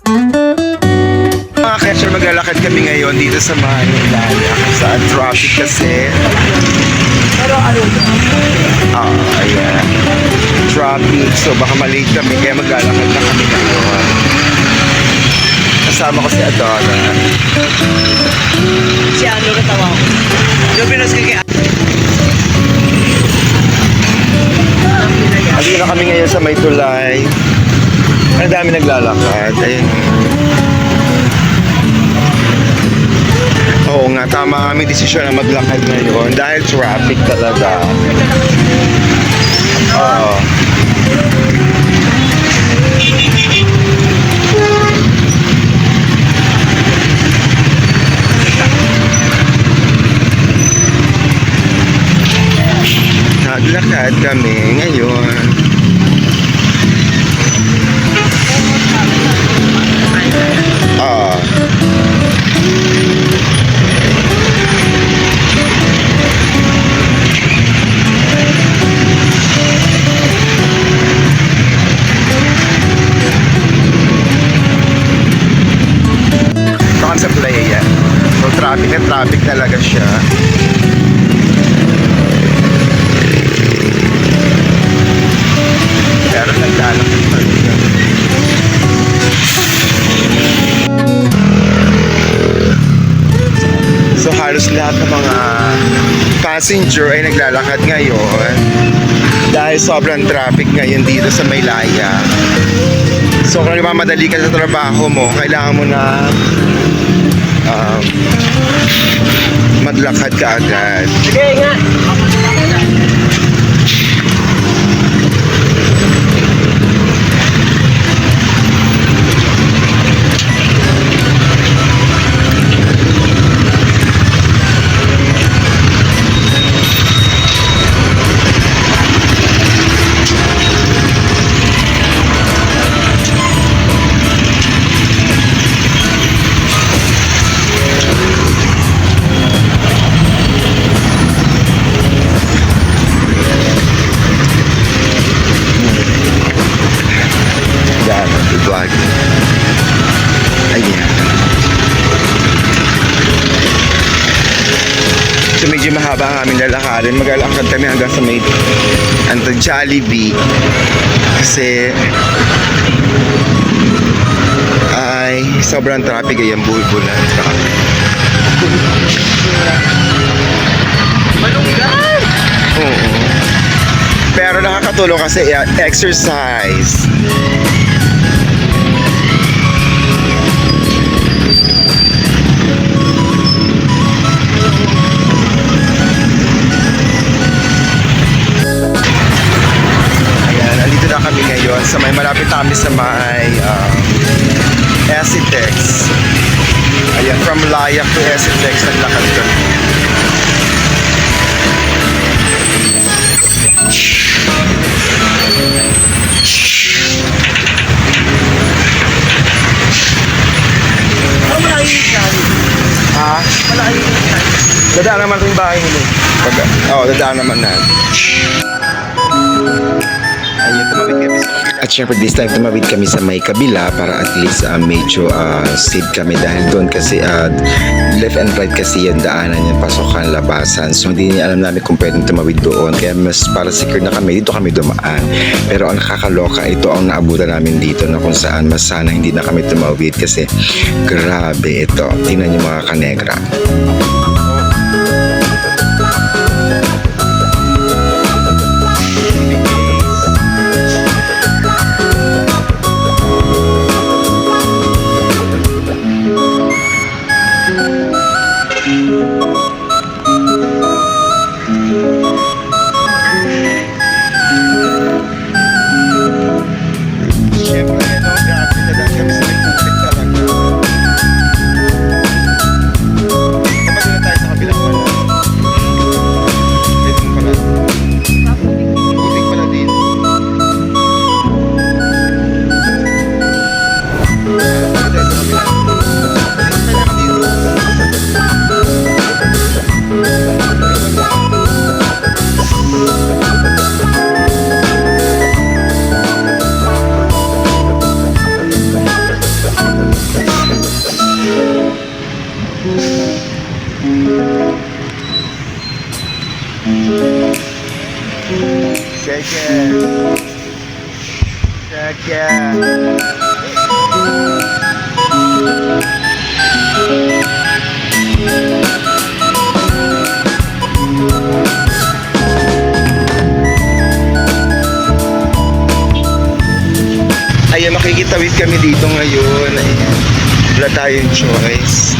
Mga kasya, maglalakad kami ngayon dito sa Manila. Saan traffic kasi. Ayan. Traffic. So baka malate kami kaya maglalakad na kami ngayon. Kasama ko si Adora. Si ano na tawa ko. Yung pinas kaya. Halika na kami ngayon sa May Tulay. Ang dami naglalakad. Ayun. Oo nga, tama ang aming desisyon na maglakad ngayon dahil traffic talaga. Oo. Naglakad kami ngayon. Sa playa. So traffic na traffic talaga siya. Pero naglalakad pa rin. So halos lahat ng mga passenger ay naglalakad ngayon dahil sobrang traffic ngayon dito sa Maylaya. So kung nagmamadali ka sa trabaho mo, kailangan mo na maglakad ka agad. Sige nga. Vlog. Ayan. So medyo mahaba ang aming lalakarin. Maglalakad kami hanggang sa may Jollibee. Kasi ay sobrang traffic ay ang buhay-bulan. Malunggan! Oo. Pero nakakatulong kasi exercise. Kami ngayon sa may malapit kami sa may Esitex. Ayan, from Layak to Esitex naglakad kami. Malayo yan. Ha? Malayo yan. Dadaan naman kung bahay nila. Dadaan naman na. At syempre this time tumawid kami sa may kabila para at least medyo safe kami dahil doon kasi left and right kasi yung daanan yung pasokan, labasan. So hindi niya alam namin kung pwedeng tumawid doon kaya mas para secure na kami, dito kami dumaan. Pero ang nakakaloka, ito ang naabutan namin dito na kung saan mas sana hindi na kami tumawid kasi grabe ito. Tingnan niyo mga kanegra. Heck yeah. Ayan, makikitawid kami dito ngayon. Ayan. Wala tayong choice.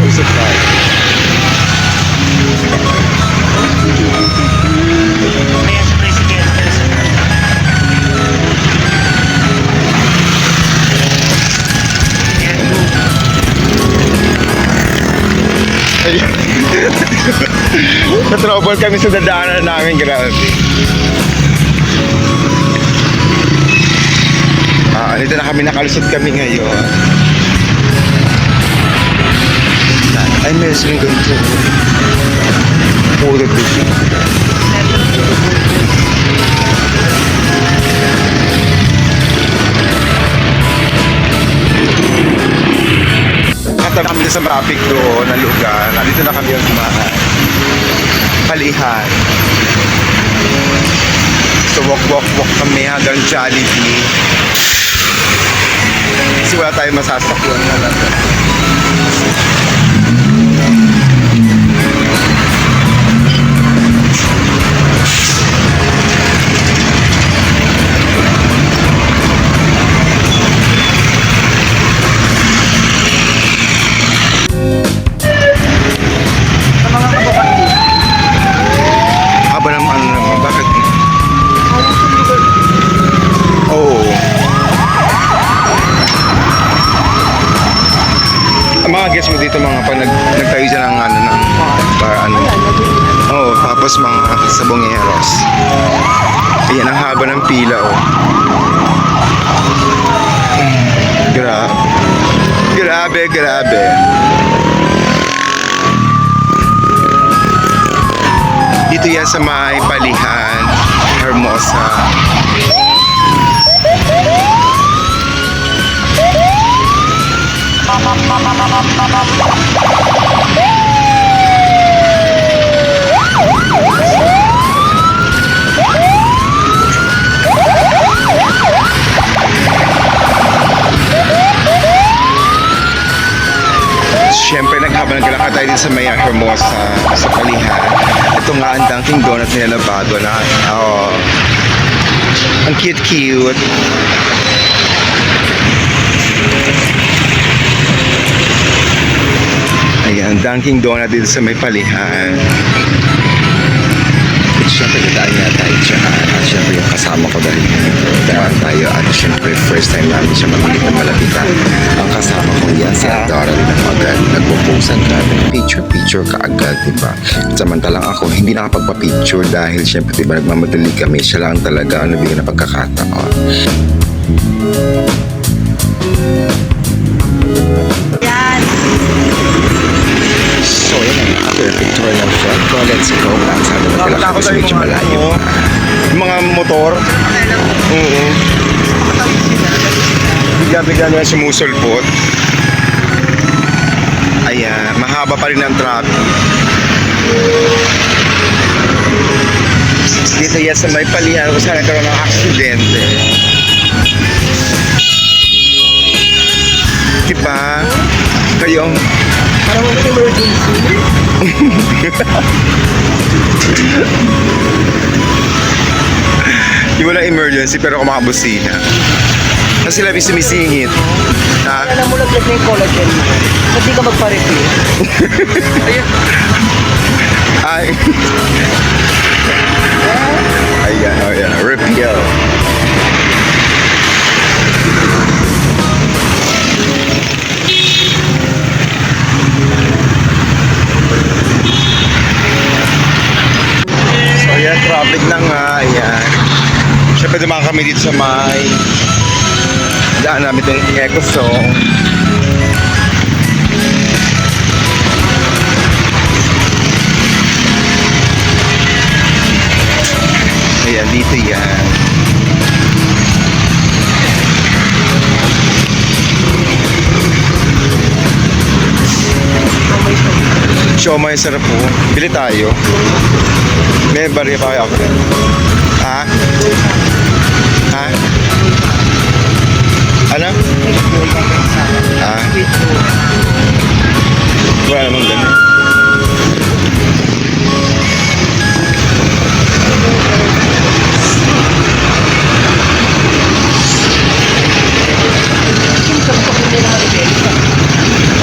Usap tayo. Kaya sa tricycle. Ayun. Na-trouble kami sa dadaanan namin, grabe. Dito na kami, nakalusot kami ngayon. Ay, meron silang ganito. Puro tuti. Katabi kami sa traffic doon na lugar. Nandito na kami yung kumahan. Palihan. So walk kami hanggang Jollibee. Kasi wala tayong masasakyan na lang. Haba ng ano naman, bakit? Oo. Ang mga guests mo dito mga pag nagtayo dyan ng ano ng para ano. Oo, tapos mga sabongeros. Ayan ang haba ng pila oh. Grabe. Dito yan sa may Palihan, Hermosa. Siyempre naghabang naglalakad tayo din sa may Hermosa sa Palihan. Ito nga ang Dunkin' Donut nila na bago na. Oh, ang cute. Ayan, Dunkin' Donut dito sa may Palihan. At syempre dadaan nga tayo dyan. At syempre yung kasama ko dahil daan tayo. At syempre first time namin siya mabilit na malapitan. Ang kasama ko yan si Adora rin ako agad. Nagpo-posan kami. Picture ka agad, diba? Samantalang ako hindi nakapagpa-picture dahil syempre diba nagmamadali kami. Siya lang talaga ang nabigyan na pagkakataon. Yan. So yan ang after pictorial shot ko. Let's go. Ang sabi na kailangan kasi medyo malayo. Mga motor. Oo. Bigla na sumusulpot. Ayan, mahaba pa rin ang traffic. Dito yan sa may Palihan kung saan nagkaroon ng aksidente. Diba? Kayong Parang emergency. yung walang emergency pero kumakabusina. Kasi sila sumisingit. Ha? Alam mo laglag na yung collagen mo. Hindi ka magpa-refill. Ayun. Ay. Ayan. Repeal. So ayan, traffic na nga. Ayan. Siyempre dumaan kami dito sa may daan namin itong Eco Song. Ayan, dito yan. Siomay, sarap po. Bili tayo. May barya pa kayo ako. Ha? Ha? Ano? Ah? Wala namang ganun.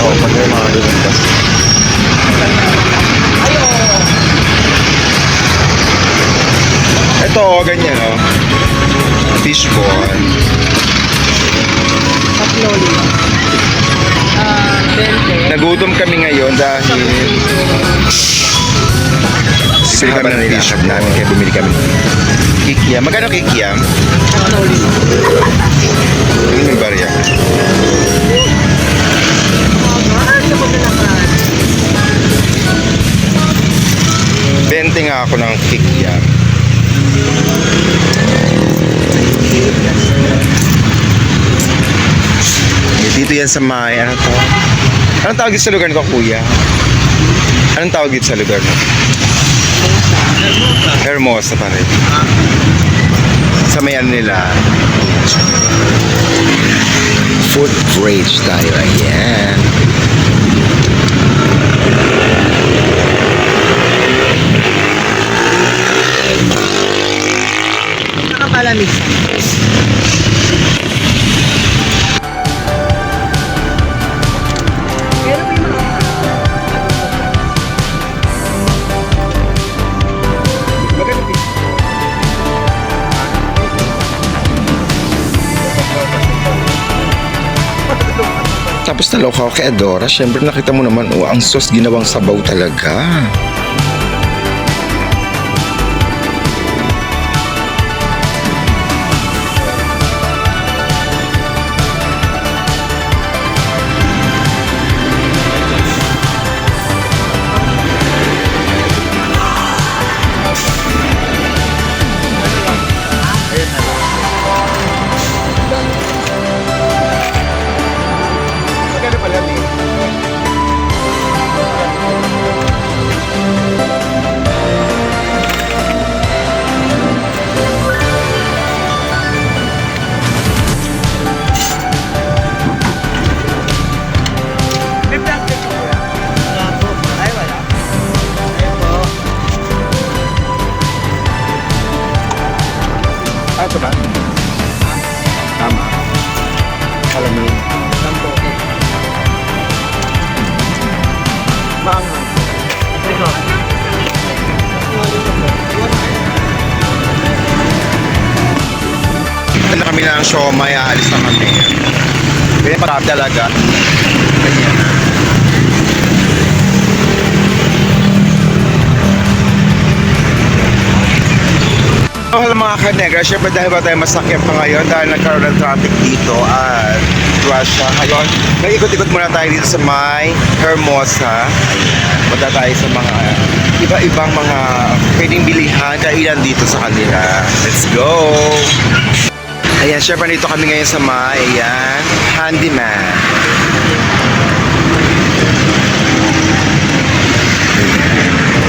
Oo, pag may mga ganun ka. Ito, ganyan, oh. Fishball. Pakloli. 20. Nagutom kami ngayon dahil bumili kami ng nilashap namin kaya bumili kami ng kikiam. Magkano kikiam? Pakloli. Ano yung barya? Ano ba naman? 20 nga ako ng kikiam. Dito yan sa may, ano to? Anong tawag dito sa lugar ko, kuya? Anong tawag dito sa lugar mo? Hermosa pa rin. Sa may ano nila. Food bridge tayo, ayan. Nakapalamig. Pero may mga Tapos naloka ako kay Adora. Siyempre nakita mo naman, oh, ang sauce ginawang sabaw talaga. may plastic po. Wala po. Ay, wala. Ayun po. Ah, ito ba? Tama. Alam mo yun. Sampo. Maanghang. Ito. Ito na kami ng siomay, aalis na kami. Pinaparap talaga. Ganyan. Hello mga kanegra, syempre dahil ba tayo masakyan pa ngayon dahil nagkaroon ng traffic dito at rush siya. Ngayon, nag-ikot-ikot muna tayo dito sa may Hermosa. Ayan, punta tayo sa mga iba-ibang mga pwedeng bilihan, kailan dito sa kanila. Let's go! Ayan, syempre dito kami ngayon sa may, ayan, Handyman.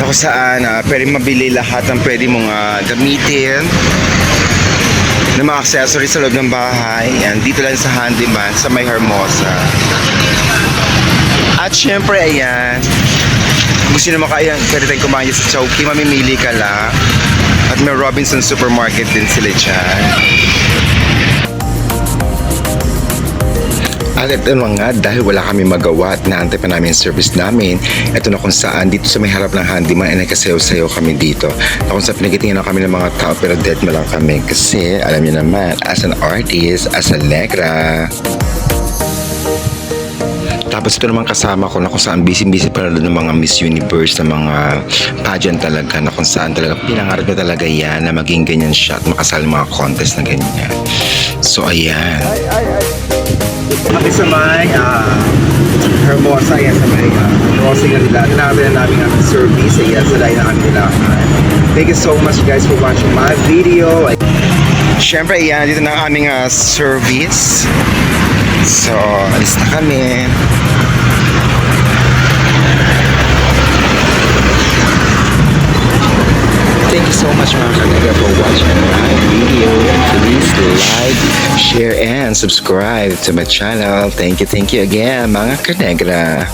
Kung saan pwede mabili lahat ng pwede mong gamitin ng mga accessories sa loob ng bahay. Yan, dito lang sa Handyman, sa may Hermosa. At syempre, ayan, kung sino makayan, pwede tayong kumain sa Chowking, mamimili ka lang. At may Robinson Supermarket din sila dyan. At ito na nga, dahil wala kami magawa at naantay pa namin yung service namin, ito na kung saan, dito sa may harap ng Handyman, ay nagkasayaw-sayaw kami dito. Na kung saan pinagitingin na kami ng mga tao, pero dead mo lang kami. Kasi, alam niyo naman, as an artist, as a negra. Tapos ito naman kasama ko na kung saan busy-busy pala doon ng mga Miss Universe na mga pageant talaga na kung saan talaga pinangarap na talaga yan na maging ganyan siya at makasali mga contest na ganyan. So, ayan. Kami sa may Hermosa, ayan sa may crossing na nila. Tinabi na namin ang service, ayan sa layo na kami nila. Thank you so much guys for watching my video. Siyempre, yan, dito na ang aming service. So, alis na kami. Thank you so much mga kanaga for watching my video. Please like, share, and subscribe to my channel. Thank you again mga kanagra.